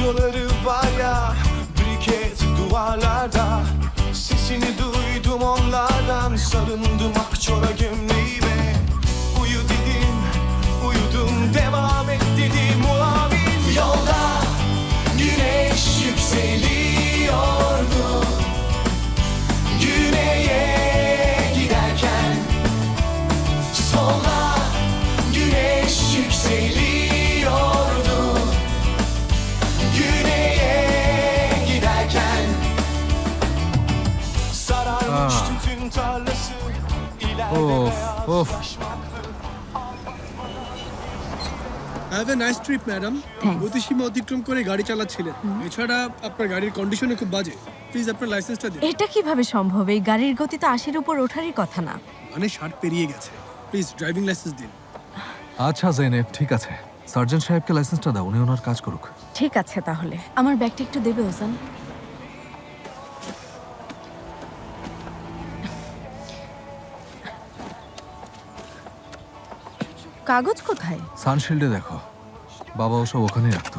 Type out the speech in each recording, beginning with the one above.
Fotoları var ya, briket duvarlarda. Sesini duydum onlardan, sarındım akçora gömleğime. Uyu dedim, uyudum, devam et dedim. Muavin yolda güneş yükseliyordu. Güneye giderken sola güneş yükseliyordu. Güneye giderken sararmış tütün tarlası, ileride beyazlaşmaklı. Have a nice trip madam. Thanks. গতিসীমা অতিক্রম করে গাড়ি চালাচ্ছিলেন, এছাড়া আপনার গাড়ির কন্ডিশনও খুব বাজে। Please আপনার লাইসেন্সটা দিন। এটা কিভাবে সম্ভব? এই গাড়ির গতি তো 80-র উপর ওঠারই কথা না। মানে 60 পেরিয়ে গেছে। প্লিজ ড্রাইভিং লাইসেন্স দিন। আচ্ছা জেনেব, ঠিক আছে। সার্জেন্ট সাহেবকে লাইসেন্সটা দাও, উনি ওনার কাজ করুক। ঠিক আছে তাহলে। আমার ব্যাগটা একটু দেবে ওজান? কাগজ কোথায়? সানশিল্ডে দেখো, বাবা ওসব ওখানেই রাখতো।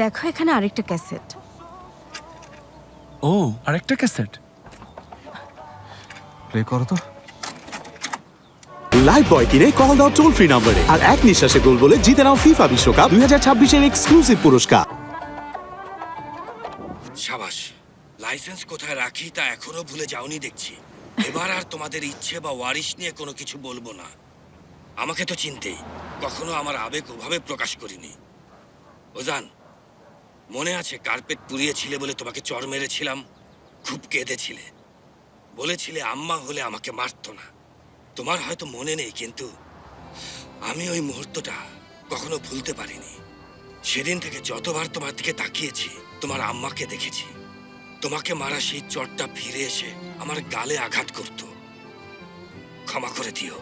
দেখো এখানে আরেকটা ক্যাসেট। ও, আরেকটা ক্যাসেট। প্লে করো তো। লাইভ বয় কিনে কল দাও টোল ফ্রি নম্বরে, আর এক নিঃশ্বাসে গোল বলে জিতে নাও ফিফা বিশ্বকাপ 2026-এর এক্সক্লুসিভ পুরস্কার। সাবাস, লাইসেন্স কোথায় রাখি তা এখনো ভুলে যাওনি দেখছি। এবার আর তোমাদের ইচ্ছে বা ওয়ারিশ নিয়ে কোনো কিছু বলবো না। আমাকে তো চিনতেই, কখনো আমার আবেগ ওভাবে প্রকাশ করিনি। ওজান, মনে আছে কার্পেট পুড়িয়েছিলে বলে তোমাকে চড় মেরেছিলাম? খুব কেঁদেছিলে, বলেছিলে আম্মা হলে আমাকে মারতো না। তোমার হয়তো মনে নেই, কিন্তু আমি ওই মুহূর্তটা কখনো ভুলতে পারিনি। সেদিন থেকে যতবার তোমার দিকে তাকিয়েছি, তোমার আম্মাকে দেখেছি। তোমাকে মারা সেই চটটা ফিরে এসে আমার গালে আঘাত করত। ক্ষমা করে দিও।